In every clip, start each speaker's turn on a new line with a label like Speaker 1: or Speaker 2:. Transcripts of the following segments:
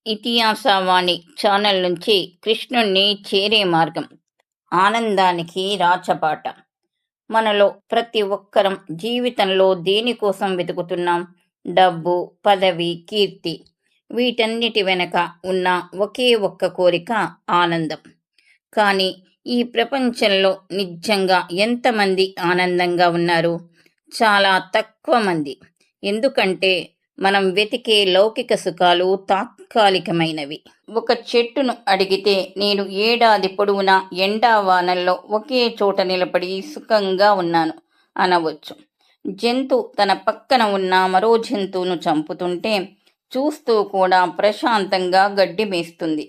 Speaker 1: ఇతిహాసవాణి channel నుంచి కృష్ణుణ్ణి చేరే మార్గం, ఆనందానికి రాచబాట. మనలో ప్రతి ఒక్కరం జీవితంలో దేనికోసం వెతుకుతున్నాం? డబ్బు, పదవి, కీర్తి. వీటన్నిటి వెనక ఉన్న ఒకే ఒక్క కోరిక ఆనందం. కానీ ఈ ప్రపంచంలో నిజంగా ఎంతమంది ఆనందంగా ఉన్నారు? చాలా తక్కువ మంది. ఎందుకంటే మనం వెతికే లౌకిక సుఖాలు తాత్కాలికమైనవి. ఒక చెట్టును అడిగితే నేను ఏడాది పొడవునా ఎండా వానల్లో ఒకే చోట నిలబడి సుఖంగా ఉన్నాను అనవచ్చు. జంతువు తన పక్కన ఉన్న మరో జంతువును చంపుతుంటే చూస్తూ కూడా ప్రశాంతంగా గడ్డి మేస్తుంది.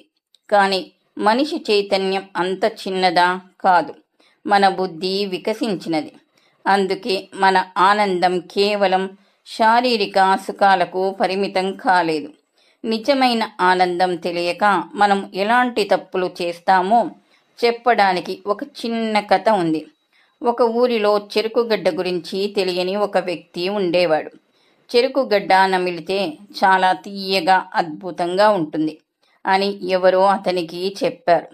Speaker 1: కానీ మనిషి చైతన్యం అంత చిన్నదా? కాదు. మన బుద్ధి వికసించినది. అందుకే మన ఆనందం కేవలం శారీరక సుఖాలకు పరిమితం కాలేదు. నిజమైన ఆనందం తెలియక మనం ఎలాంటి తప్పులు చేస్తామో చెప్పడానికి ఒక చిన్న కథ ఉంది. ఒక ఊరిలో చెరుకుగడ్డ గురించి తెలియని ఒక వ్యక్తి ఉండేవాడు. చెరుకుగడ్డ నమిలితే చాలా తీయగా అద్భుతంగా ఉంటుంది అని ఎవరో అతనికి చెప్పారు.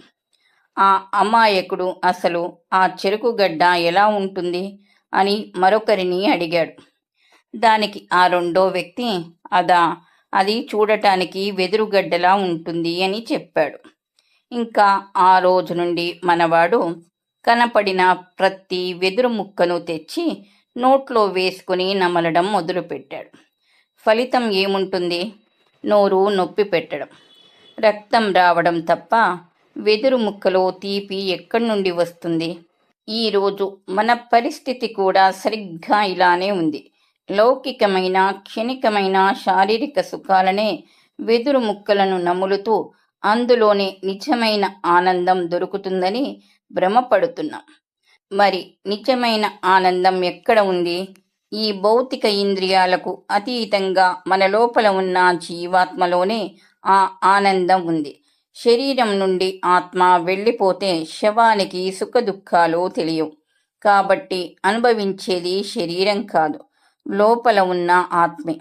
Speaker 1: ఆ అమాయకుడు అసలు ఆ చెరుకుగడ్డ ఎలా ఉంటుంది అని మరొకరిని అడిగాడు. దానికి ఆ రెండో వ్యక్తి, అది చూడటానికి వెదురుగడ్డలా ఉంటుంది అని చెప్పాడు. ఇంకా ఆ రోజు నుండి మనవాడు కనపడిన ప్రతి వెదురు ముక్కను తెచ్చి నోట్లో వేసుకుని నమలడం మొదలుపెట్టాడు. ఫలితం ఏముంటుంది? నోరు నొప్పి పెట్టడం, రక్తం రావడం తప్ప వెదురు ముక్కలో తీపి ఎక్కడి నుండి వస్తుంది? ఈరోజు మన పరిస్థితి కూడా సరిగ్గా ఇలానే ఉంది. లౌకికమైన క్షణికమైన శారీరక సుఖాలనే వెదురు ముక్కలను నములుతూ అందులోనే నిజమైన ఆనందం దొరుకుతుందని భ్రమపడుతున్నాం. మరి నిజమైన ఆనందం ఎక్కడ ఉంది? ఈ భౌతిక ఇంద్రియాలకు అతీతంగా మన లోపల ఉన్న జీవాత్మలోనే ఆ ఆనందం ఉంది. శరీరం నుండి ఆత్మ వెళ్ళిపోతే శవానికి సుఖ దుఃఖాలు తెలియవు. కాబట్టి అనుభవించేది శరీరం కాదు, లోపల ఉన్న ఆత్మే.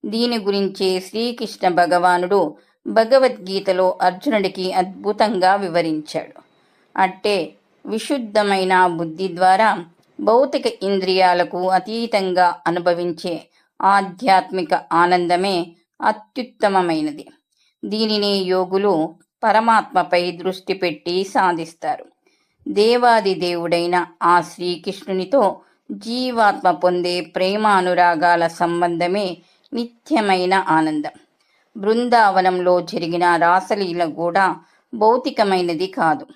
Speaker 1: దీని గురించే శ్రీకృష్ణ భగవానుడు భగవద్గీతలో అర్జునుడికి అద్భుతంగా వివరించాడు. అంటే విశుద్ధమైన బుద్ధి ద్వారా భౌతిక ఇంద్రియాలకు అతీతంగా అనుభవించే ఆధ్యాత్మిక ఆనందమే అత్యుత్తమమైనది. దీనిని యోగులు పరమాత్మపై దృష్టి పెట్టి సాధిస్తారు. దేవాది దేవుడైన ఆ శ్రీకృష్ణునితో జీవాత్మ పొందే ప్రేమానురాగాల సంబంధమే నిత్యమైన ఆనందం. బృందావనంలో జరిగిన రాసలీల కూడా భౌతికమైనది కాదు.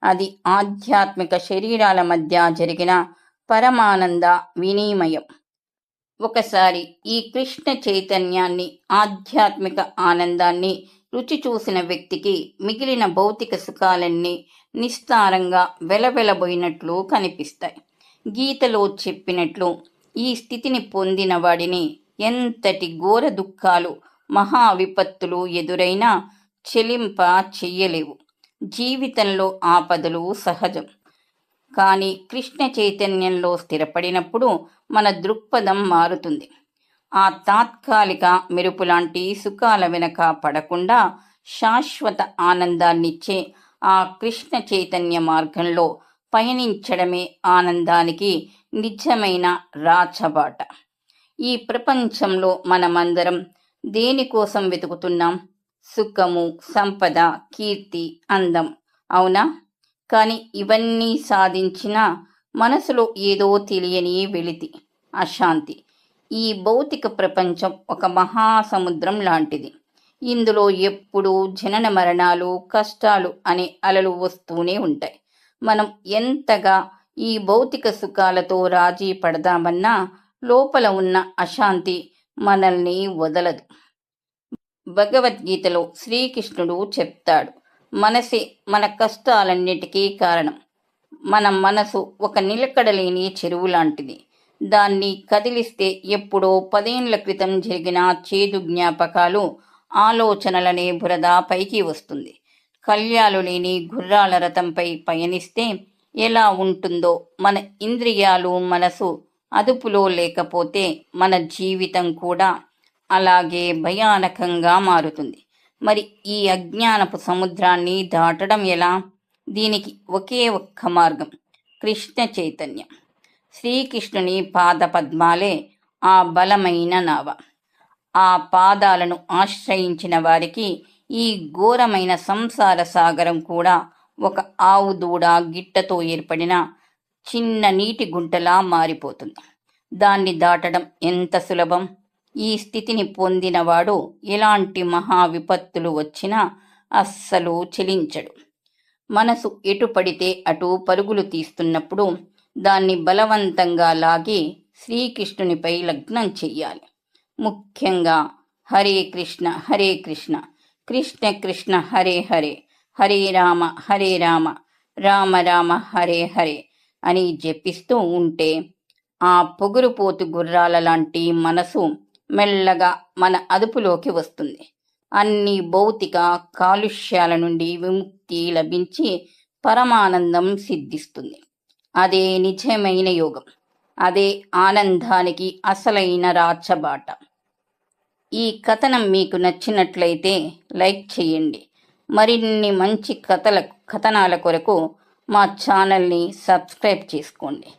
Speaker 1: అది ఆధ్యాత్మిక శరీరాల మధ్య జరిగిన పరమానంద వినిమయం. ఒకసారి ఈ కృష్ణ చైతన్యాన్ని, ఆధ్యాత్మిక ఆనందాన్ని రుచి చూసిన వ్యక్తికి మిగిలిన భౌతిక సుఖాలన్నీ నిస్తారంగా వెలవెలబోయినట్లు కనిపిస్తాయి. గీతలో చెప్పినట్లు ఈ స్థితిని పొందిన వాడిని ఎంతటి ఘోర దుఃఖాలు, మహా విపత్తులు ఎదురైనా చెలింప చెయ్యలేవు. జీవితంలో ఆపదలు సహజం. కానీ కృష్ణ చైతన్యంలో స్థిరపడినప్పుడు మన దృక్పథం మారుతుంది. ఆ తాత్కాలిక మెరుపులాంటి సుఖాల వెనక పడకుండా శాశ్వత ఆనందాన్నిచ్చే ఆ కృష్ణ చైతన్య మార్గంలో పయనించడమే ఆనందానికి నిజమైన రాచబాట. ఈ ప్రపంచంలో మనమందరం దేనికోసం వెతుకుతున్నాం? సుఖము, సంపద, కీర్తి, అందం, అవునా? కానీ ఇవన్నీ సాధించిన మనసులో ఏదో తెలియని వెలితి, అశాంతి. ఈ భౌతిక ప్రపంచం ఒక మహాసముద్రం లాంటిది. ఇందులో ఎప్పుడూ జనన మరణాలు, కష్టాలు అనే అలలు వస్తూనే ఉంటాయి. మనం ఎంతగా ఈ భౌతిక సుఖాలతో రాజీ పడదామన్నా లోపల ఉన్న అశాంతి మనల్ని వదలదు. భగవద్గీతలో శ్రీకృష్ణుడు చెప్తాడు, మనసే మన కష్టాలన్నిటికీ కారణం. మన మనసు ఒక నిలకడలేని చెరువు లాంటిది. దాన్ని కదిలిస్తే ఎప్పుడో 10 ఏళ్ల క్రితం జరిగిన చేదు జ్ఞాపకాలు, ఆలోచనలనే బురద పైకి వస్తుంది. కళ్యాలు లేని గుర్రాల రథంపై పయనిస్తే ఎలా ఉంటుందో మన ఇంద్రియాలు, మనసు అదుపులో లేకపోతే మన జీవితం కూడా అలాగే భయానకంగా మారుతుంది. మరి ఈ అజ్ఞానపు సముద్రాన్ని దాటడం ఎలా? దీనికి ఒకే ఒక్క మార్గం, కృష్ణ చైతన్యం. శ్రీకృష్ణుని పాద పద్మాలే ఆ బలమైన నావ. ఆ పాదాలను ఆశ్రయించిన వారికి ఈ ఘోరమైన సంసార సాగరం కూడా ఒక ఆవు దూడ గిట్టతో ఏర్పడిన చిన్న నీటి గుంటలా మారిపోతుంది. దాన్ని దాటడం ఎంత సులభం! ఈ స్థితిని పొందినవాడు ఎలాంటి మహా విపత్తులు వచ్చినా అస్సలు చెలించడు. మనసు ఎటు పడితే అటు పరుగులు తీస్తున్నప్పుడు దాన్ని బలవంతంగా లాగి శ్రీకృష్ణునిపై లగ్నం చెయ్యాలి. ముఖ్యంగా హరే కృష్ణ హరే కృష్ణ, కృష్ణ కృష్ణ హరే హరే, హరే రామ రామ రామ హరే హరే అని జపిస్తూ ఉంటే ఆ పొగురుపోతు గుర్రాల లాంటి మనసు మెల్లగా మన అదుపులోకి వస్తుంది. అన్ని భౌతిక కాలుష్యాల నుండి విముక్తి లభించి పరమానందం సిద్ధిస్తుంది. అదే నిజమైన యోగం. అదే ఆనందానికి అసలైన రాచబాట. ఈ కథనం మీకు నచ్చినట్లయితే లైక్ చేయండి. మరిన్ని మంచి కథనాల కొరకు మా ఛానల్ని సబ్స్క్రైబ్ చేసుకోండి.